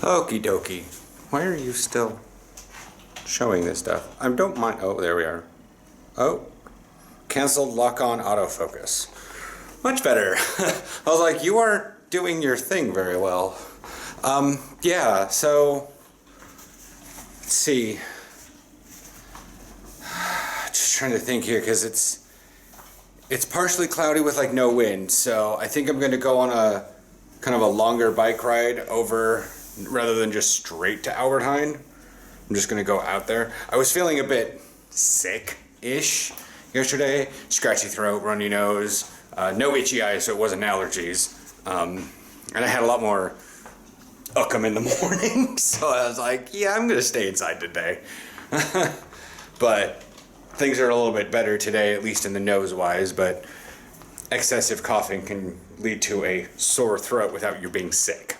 Okie dokie. Why are you still showing this stuff? I don't mind. Oh, there we are. Oh, canceled lock-on autofocus. Much better. I was like, you aren't doing your thing very well. Yeah, so let's see. Just trying to think here because it's partially cloudy with like no wind, so I think I'm going to go on a kind of a longer bike ride over rather than just straight to Albertheim. I'm just going to go out there. I was feeling a bit sick-ish yesterday. Scratchy throat, runny nose, no itchy eyes, so it wasn't allergies. And I had a lot more uckum in the morning, so I was like, yeah, I'm going to stay inside today. But things are a little bit better today, at least in the nose-wise, but excessive coughing can lead to a sore throat without you being sick.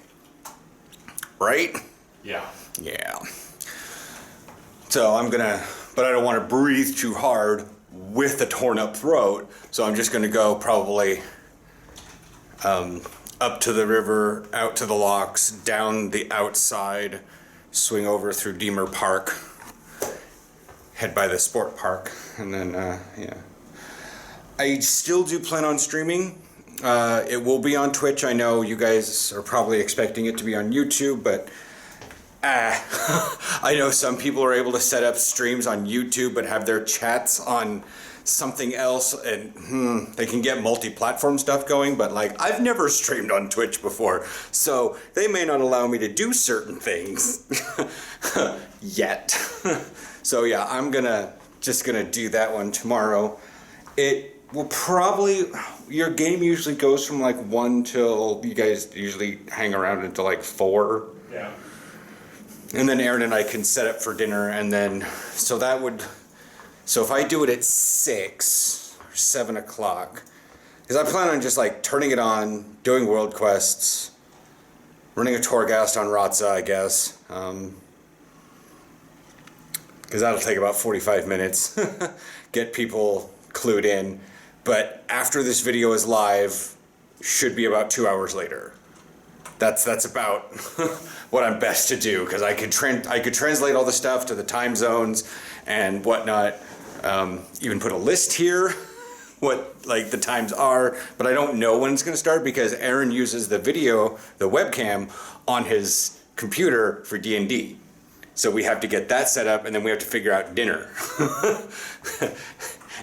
Right? Yeah. Yeah. So but I don't want to breathe too hard with a torn up throat, so I'm just gonna go probably up to the river, out to the locks, down the outside, swing over through Deemer Park, head by the sport park, and then, yeah. I still do plan on streaming. It will be on Twitch. I know you guys are probably expecting it to be on YouTube, but I know some people are able to set up streams on YouTube but have their chats on something else, and they can get multi-platform stuff going, but like I've never streamed on Twitch before, so they may not allow me to do certain things yet. So yeah, I'm just gonna do that one tomorrow. It will probably, your game usually goes from like 1 till, you guys usually hang around until like 4. Yeah. And then Aaron and I can set up for dinner, and then, so if I do it at 6 or 7 o'clock, because I plan on just like turning it on, doing world quests, running a Torghast on Ratza, I guess, because that'll take about 45 minutes, get people clued in, but after this video is live, should be about 2 hours later. That's about what I'm best to do, because I could translate all the stuff to the time zones and whatnot. Even put a list here, what like the times are, but I don't know when it's going to start because Aaron uses the webcam on his computer for D&D. So we have to get that set up, and then we have to figure out dinner.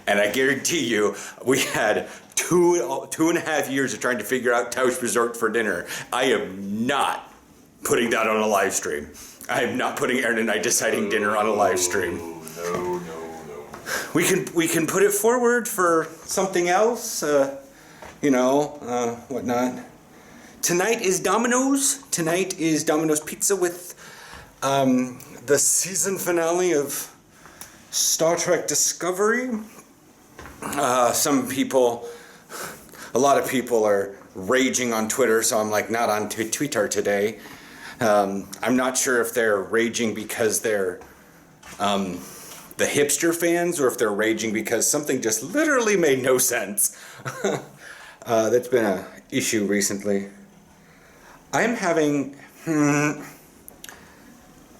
And I guarantee you, we had two and a half years of trying to figure out Tausch Resort for dinner. I am not putting that on a live stream. I am not putting Aaron and I deciding dinner on a live stream. No. We can put it forward for something else, whatnot. Tonight is Domino's. Tonight is Domino's Pizza with the season finale of Star Trek Discovery. A lot of people are raging on Twitter, so I'm like not on Twitter today. I'm not sure if they're raging because they're the hipster fans, or if they're raging because something just literally made no sense. That's been an issue recently. I'm having...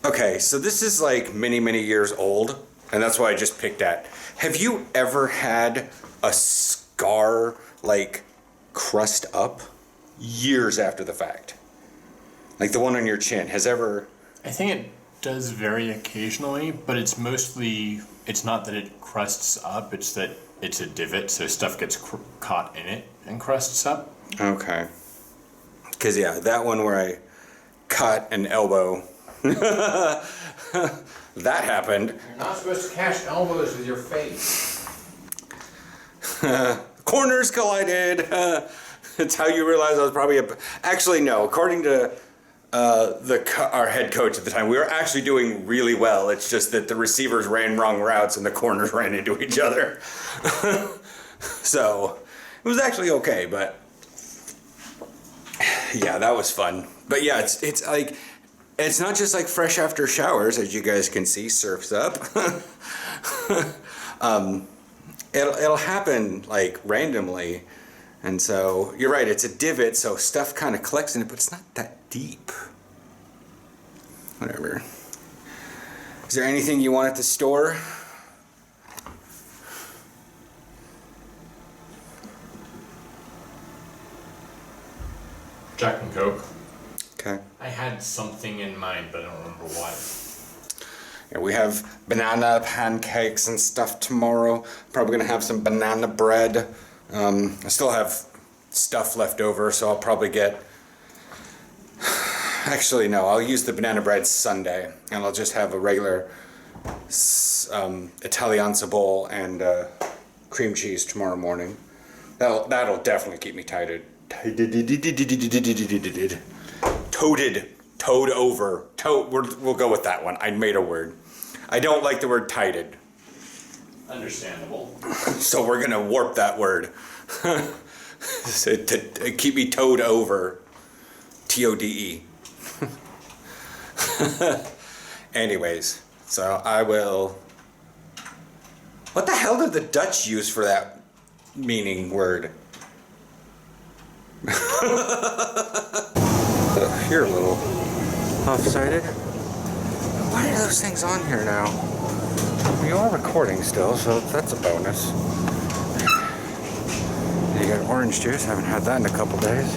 Okay, so this is like many years old, and that's why I just picked that. Have you ever had a scar like crust up years after the fact? Like the one on your chin has ever... I think it does vary occasionally, but it's not that it crusts up, it's that it's a divot, so stuff gets caught in it and crusts up. Okay. Because yeah, that one where I cut an elbow, that happened. You're not supposed to catch elbows with your face. Corners collided. That's how you realize I was probably Actually, no. According to our head coach at the time, we were actually doing really well. It's just that the receivers ran wrong routes and the corners ran into each other. So it was actually okay, but yeah, that was fun. But yeah, it's like, it's not just like fresh after showers, as you guys can see, surf's up. It'll happen like randomly, and so you're right, it's a divot, so stuff kind of collects in it, but it's not that deep. whatever. Is there anything you want at the store? Jack and Coke. Okay. I had something in mind, but I don't remember what. Yeah, we have banana pancakes and stuff tomorrow. Probably gonna have some banana bread. I still have stuff left over, so I'll probably get... Actually, no, I'll use the banana bread Sunday, and I'll just have a regular Italianza bowl and cream cheese tomorrow morning. That'll definitely keep me toted over. We'll go with that one. I made a word. I don't like the word tided. Understandable. So we're gonna warp that word. to keep me towed over. TODE. Anyways, so I will... What the hell did the Dutch use for that meaning word? You're a little off-sided. Why are those things on here now? You are recording still, so that's a bonus. You got orange juice. Haven't had that in a couple days.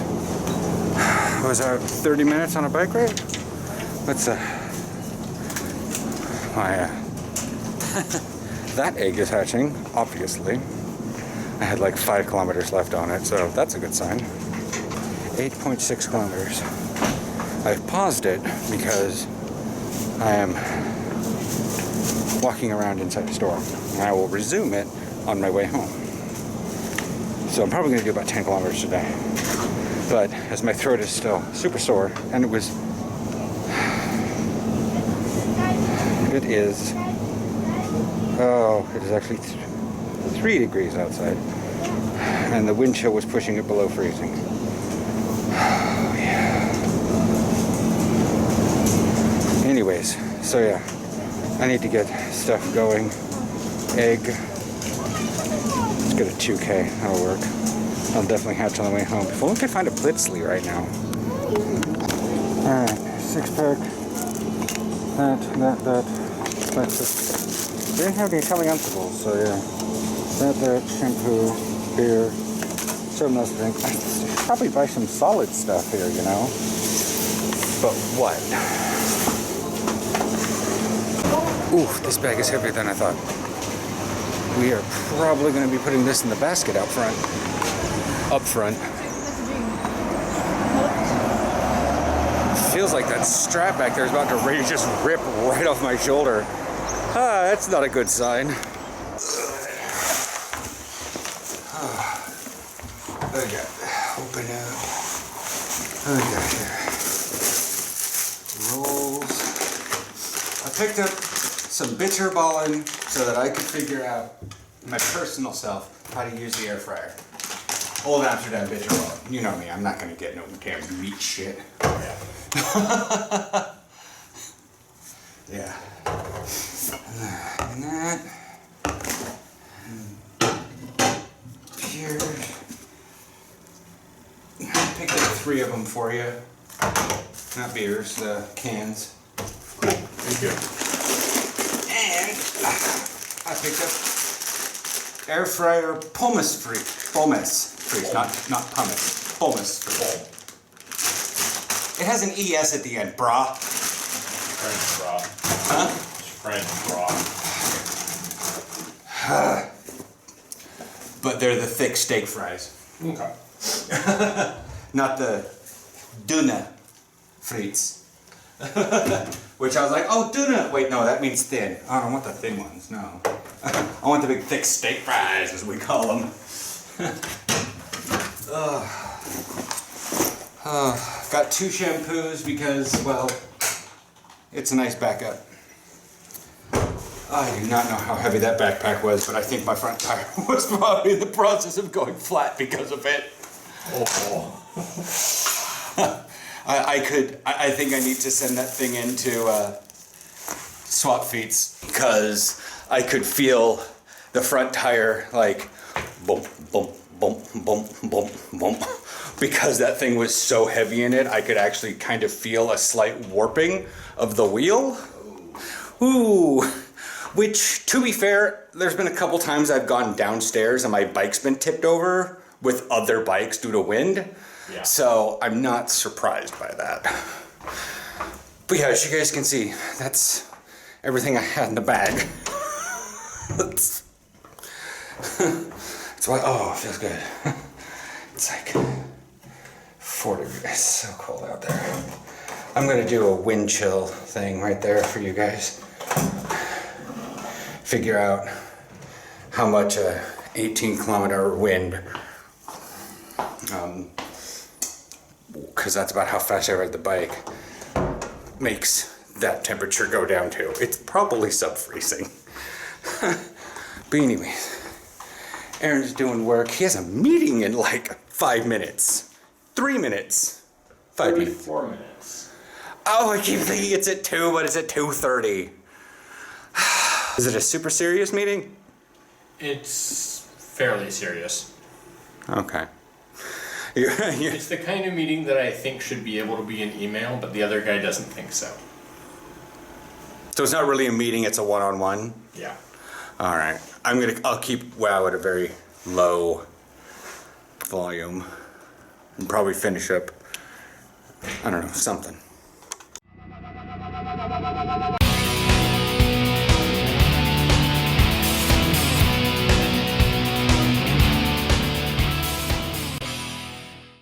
I was out 30 minutes on a bike ride. What's my that egg is hatching, obviously. I had like 5 kilometers left on it, so that's a good sign. 8.6 kilometers. I've paused it because I am walking around inside the store. And I will resume it on my way home. So I'm probably going to do about 10 kilometers today. But as my throat is still super sore, and it is actually 3 degrees outside, and the wind chill was pushing it below freezing. Oh, yeah. Anyways, so yeah, I need to get stuff going. Egg. Let's get a 2K. That'll work. I'll definitely hatch on the way home. If only I could find a Blitzly right now. Alright, 6-pack. That's it. They didn't have any Italianzables, so yeah. That, shampoo, beer, some other things. I should probably buy some solid stuff here, you know? But what? Ooh, this bag is heavier than I thought. We are probably going to be putting this in the basket out front. Up front. Feels like that strap back there is about to ready to just rip right off my shoulder. Ah, that's not a good sign. Okay, open up. What do we got here? Rolls. I picked up some bitter balling so that I could figure out my personal self how to use the air fryer. Old Amsterdam bitter balling. You know me, I'm not gonna get no damn meat shit. Yeah. And that. Here. Picked up 3 of them for you. Not beers, the cans. Thank you. And I picked up air fryer pomace free. Pomace free, not pumice. Pomace free. It has an ES at the end, brah. French bra. Huh? French bra. But they're the thick steak fries. Okay. Not the Duna frites. Which I was like, oh, Duna. Wait, no, that means thin. Oh, I don't want the thin ones, no. I want the big thick steak fries, as we call them. Got 2 shampoos because, well, it's a nice backup. I do not know how heavy that backpack was, but I think my front tire was probably in the process of going flat because of it. Oh. I think I need to send that thing into swap feets because I could feel the front tire like bump, bump, bump, bump, bump, bump, because that thing was so heavy in it, I could actually kind of feel a slight warping of the wheel. Ooh, which, to be fair, there's been a couple times I've gone downstairs and my bike's been tipped over with other bikes due to wind. Yeah. So I'm not surprised by that. But yeah, as you guys can see, that's everything I had in the bag. That's why, oh, it feels good. It's like 4 degrees, it's so cold out there. I'm gonna do a wind chill thing right there for you guys. Figure out how much a 18-kilometer wind, because that's about how fast I ride the bike, makes that temperature go down to. It's probably sub-freezing. But anyways, Aaron's doing work. He has a meeting in like 5 minutes. 3 minutes. 5 minutes. 4 minutes. Oh, I keep thinking it's at 2, but it's at 2:30. Is it a super serious meeting? It's fairly serious. Okay. It's the kind of meeting that I think should be able to be an email, but the other guy doesn't think so. So it's not really a meeting, it's a one-on-one? Yeah. All right. I'll keep WoW at a very low volume and probably finish up, I don't know, something.